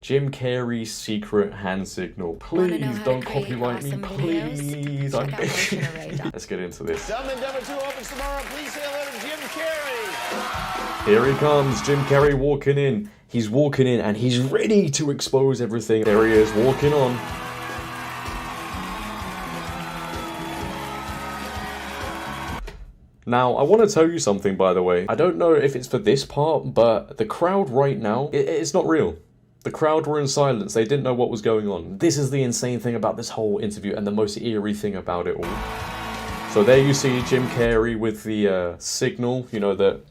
Jim Carrey's secret hand signal. Please don't copyright me, please. I'm begging. Let's get into this. Dumb and Dumber 2 opens tomorrow. Please say hello to Jim Carrey. Here he comes, Jim Carrey walking in. He's walking in and he's ready to expose everything. There he is, walking on. Now, I want to tell you something, by the way. I don't know if it's for this part, but the crowd right now, it's not real. The crowd were in silence. They didn't know what was going on. This is the insane thing about this whole interview and the most eerie thing about it all. So there you see Jim Carrey with the signal, you know, that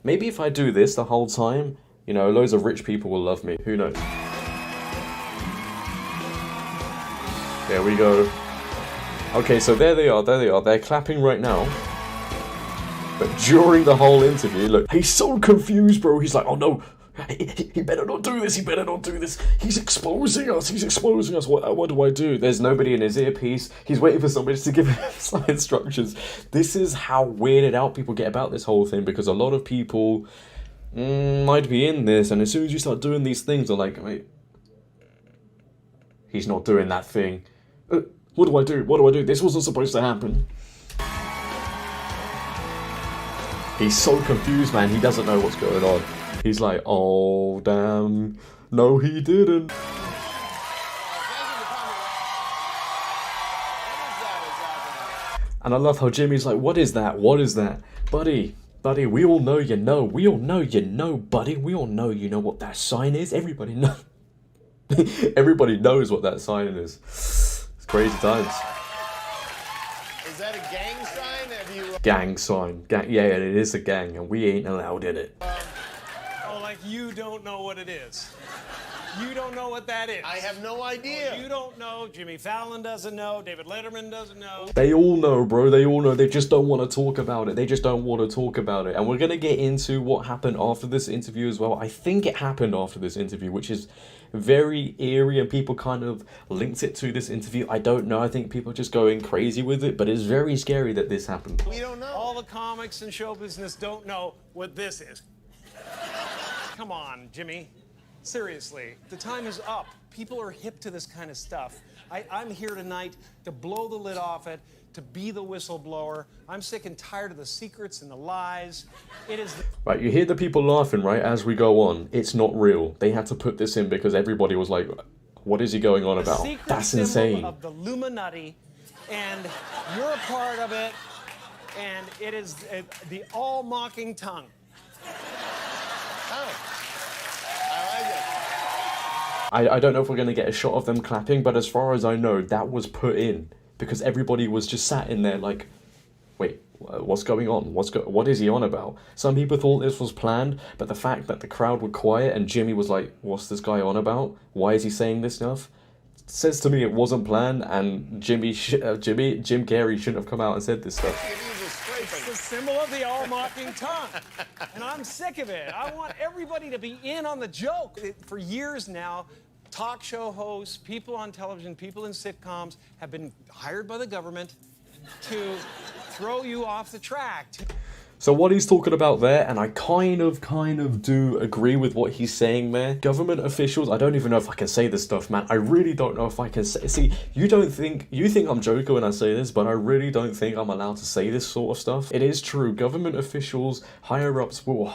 maybe if I do this the whole time, you know, loads of rich people will love me. Who knows? There we go. Okay, so there they are, there they are. They're clapping right now. But during the whole interview, look, he's so confused, bro. He's like, oh no, he better not do this, he better not do this. He's exposing us, what do I do? There's nobody in his earpiece. He's waiting for somebody to give him some instructions. This is how weirded out people get about this whole thing, because a lot of people might be in this, and as soon as you start doing these things, they're like, wait, he's not doing that thing. What do I do? What do I do? This wasn't supposed to happen. He's so confused, man. He doesn't know what's going on. He's like, oh, damn. No, he didn't. And I love how Jimmy's like, what is that? What is that? Buddy, we all know you know. We all know you know, buddy. We all know you know what that sign is. Everybody knows. Everybody knows what that sign is. It's crazy times. Is that a gang sign? Gang sign. Yeah, it is a gang, and we ain't allowed in it. Oh, like you don't know what it is. You don't know what that is. I have no idea. You don't know. Jimmy Fallon doesn't know. David Letterman doesn't know. They all know, bro. They all know. They just don't want to talk about it. They just don't want to talk about it. And we're going to get into what happened after this interview as well. I think it happened after this interview, which is very eerie, and people kind of linked it to this interview. I don't know. I think people are just going crazy with it, but it's very scary that this happened. We don't know. All the comics and show business don't know what this is. Come on, Jimmy. Seriously, the time is up. People are hip to this kind of stuff. I'm here tonight to blow the lid off it, to be the whistleblower. I'm sick and tired of the secrets and the lies. It is... Right, you hear the people laughing, right, as we go on. It's not real. They had to put this in because everybody was like, what is he going on about? That's insane. Of the illuminati, and you're a part of it, and it is the all-mocking tongue. I don't know if we're going to get a shot of them clapping, but as far as I know, that was put in because everybody was just sat in there like, wait, what's going on? What is he on about? Some people thought this was planned, but the fact that the crowd were quiet and Jimmy was like, what's this guy on about? Why is he saying this stuff? Says to me it wasn't planned, and Jim Carrey shouldn't have come out and said this stuff. It's the symbol of the all-mocking tongue, and I'm sick of it. I want everybody to be in on the joke. For years now, talk show hosts, people on television, people in sitcoms have been hired by the government to throw you off the track. So what he's talking about there, and I kind of do agree with what he's saying there. Government officials, I don't even know if I can say this stuff, man. I really don't know if I can say. See, you think I'm joking when I say this, but I really don't think I'm allowed to say this sort of stuff. It is true. Government officials, higher ups will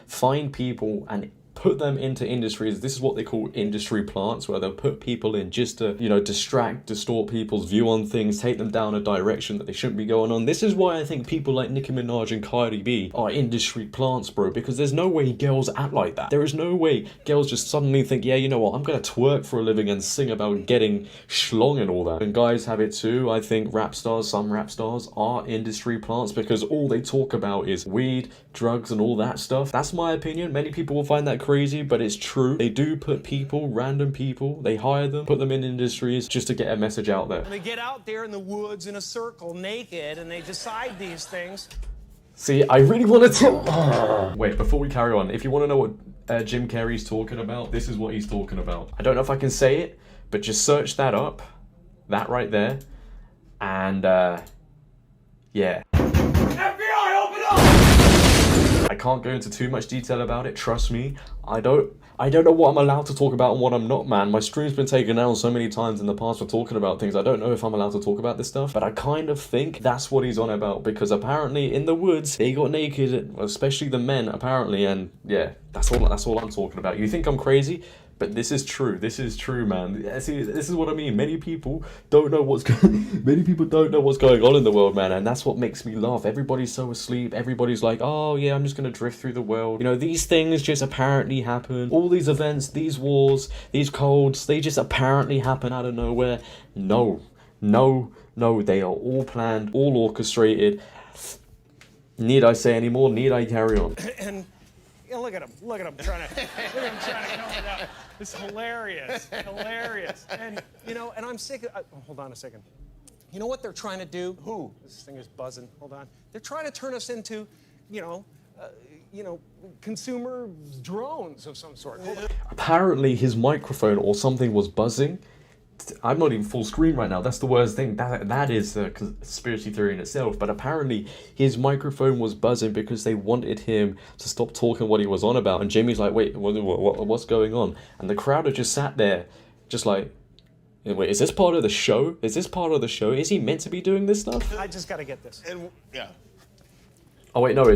find people and put them into industries. This is what they call industry plants, where they'll put people in just to, you know, distort people's view on things, take them down a direction that they shouldn't be going on. This is why I think people like Nicki Minaj and Cardi B are industry plants, bro, because there's no way girls act like that. There is no way girls just suddenly think, yeah, you know what, I'm gonna twerk for a living and sing about getting schlong and all that. And guys have it too. I think some rap stars are industry plants because all they talk about is weed, drugs, and all that stuff. That's my opinion. Many people will find that crazy, but it's true. They do put random people, they hire them, put them in industries just to get a message out there. They get out there in the woods in a circle naked and they decide these things. See, I really want to Wait, before we carry on, if you want to know what Jim Carrey's talking about, this is what he's talking about. I don't know if I can say it, but just search that up, that right there, and yeah. FBI, open up! I can't go into too much detail about it, trust me. I I don't know what I'm allowed to talk about and what I'm not, man. My stream's been taken down so many times in the past for talking about things. I don't know if I'm allowed to talk about this stuff, but I kind of think that's what he's on about, because apparently in the woods they got naked, especially the men apparently, and yeah, that's all I'm talking about. You think I'm crazy? But this is true. This is true, man. See, this is what I mean. Many people don't know what's many people don't know what's going on in the world, man, and that's what makes me laugh. Everybody's so asleep. Everybody's like, oh yeah, I'm just gonna drift through the world. You know, these things just apparently happen. All these events, these wars, these colds, they just apparently happen out of nowhere. No, they are all planned, all orchestrated. Need I say any more? Need I carry on? And you know, look at him trying to comb it out. It's hilarious. And you know, and I'm sick of, hold on a second. You know what they're trying to do? Who? This thing is buzzing. Hold on. They're trying to turn us into, you know, consumer drones of some sort. Hold on. Apparently his microphone or something was buzzing. I'm not even full screen right now. That's the worst thing. That is a conspiracy theory in itself. But apparently his microphone was buzzing because they wanted him to stop talking what he was on about. And Jimmy's like, wait, what's going on? And the crowd had just sat there, just like, wait, is this part of the show? Is this part of the show? Is he meant to be doing this stuff? I just got to get this. And yeah. Oh wait, no.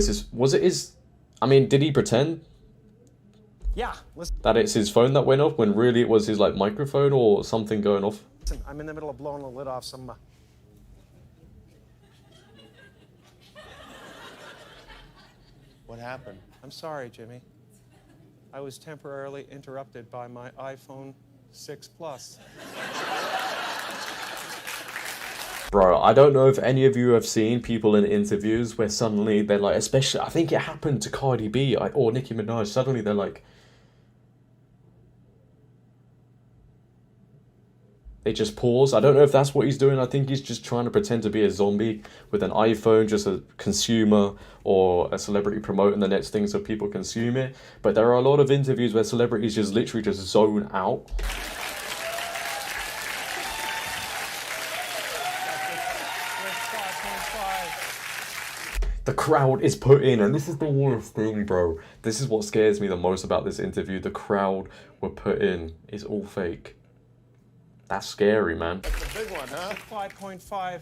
I mean, did he pretend? Yeah, listen, That it's his phone that went off when really it was his like microphone or something going off? I'm in the middle of blowing the lid off some... What happened? I'm sorry, Jimmy. I was temporarily interrupted by my iPhone 6 Plus. Bro, I don't know if any of you have seen people in interviews where suddenly they're like, especially, I think it happened to Cardi B or Nicki Minaj, suddenly they're like, they just pause. I don't know if that's what he's doing. I think he's just trying to pretend to be a zombie with an iPhone, just a consumer or a celebrity promoting the next thing so people consume it. But there are a lot of interviews where celebrities just literally just zone out. The crowd is put in, and this is the worst thing, bro. This is what scares me the most about this interview. The crowd were put in. It's all fake. That's scary, man. That's a big one, huh? 5.5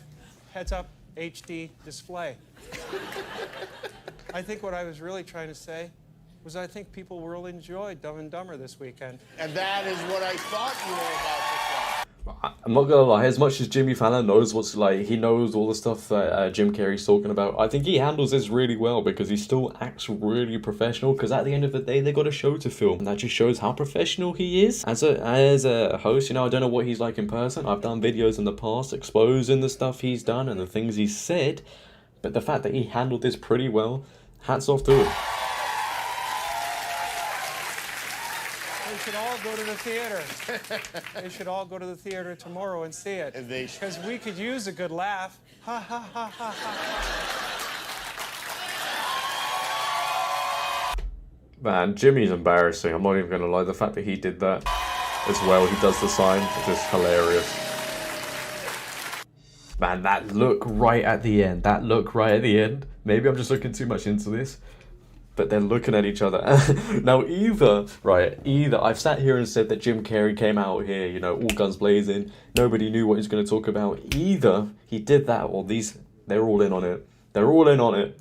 heads-up HD display. I think what I was really trying to say was I think people will enjoy Dumb and Dumber this weekend. And that is what I thought you were about to say. I'm not gonna lie, as much as Jimmy Fallon knows what's like, he knows all the stuff that Jim Carrey's talking about, I think he handles this really well because he still acts really professional, because at the end of the day, they got a show to film, and that just shows how professional he is as a host. You know, I don't know what he's like in person. I've done videos in the past exposing the stuff he's done and the things he's said, but the fact that he handled this pretty well, hats off to him. They should all go to the theater. They should all go to the theater tomorrow and see it. Because we could use a good laugh. Ha ha ha ha ha. Man, Jimmy's embarrassing. I'm not even gonna lie. The fact that he did that as well, he does the sign, it's just hilarious. Man, that look right at the end. Maybe I'm just looking too much into this, but they're looking at each other. Now, either I've sat here and said that Jim Carrey came out here, you know, all guns blazing, nobody knew what he was going to talk about. Either he did that, or they're all in on it. They're all in on it,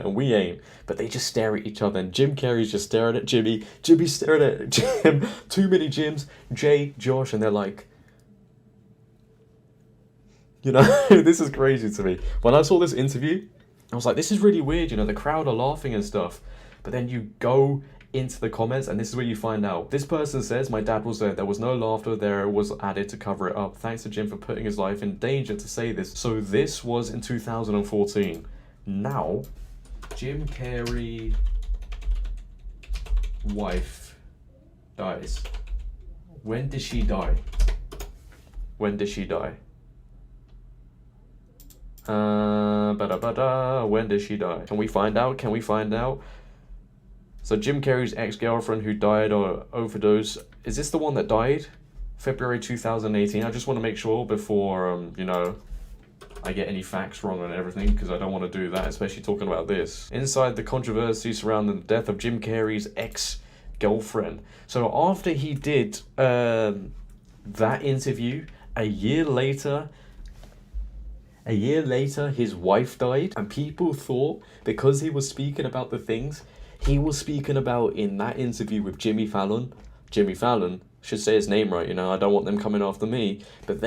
and we ain't. But they just stare at each other, and Jim Carrey's just staring at Jimmy. Jimmy's staring at Jim. Too many Jims. Jay, Josh, and they're like, you know, this is crazy to me. When I saw this interview, I was like, this is really weird, you know, the crowd are laughing and stuff. But then you go into the comments, and this is where you find out. This person says, my dad was there. There was no laughter. There was added to cover it up. Thanks to Jim for putting his life in danger to say this. So this was in 2014. Now, Jim Carrey wife dies. When did she die? When did she die? When did she die? Can we find out? So Jim Carrey's ex-girlfriend who died of overdose, is this the one that died? February 2018. I just want to make sure before, you know, I get any facts wrong and everything, because I don't want to do that, especially talking about this. Inside the controversy surrounding the death of Jim Carrey's ex girlfriend. So after he did that interview, a year later, his wife died, and people thought because he was speaking about the things he was speaking about in that interview with Jimmy Fallon, should say his name right, you know, I don't want them coming after me, but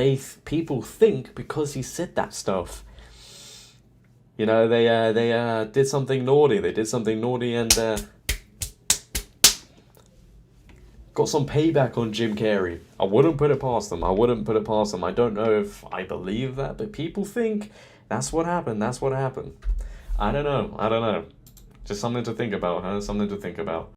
people think because he said that stuff, you know, they did something naughty, and got some payback on Jim Carrey. I wouldn't put it past them. I don't know if I believe that, but people think that's what happened. I don't know. Just something to think about, huh? Something to think about.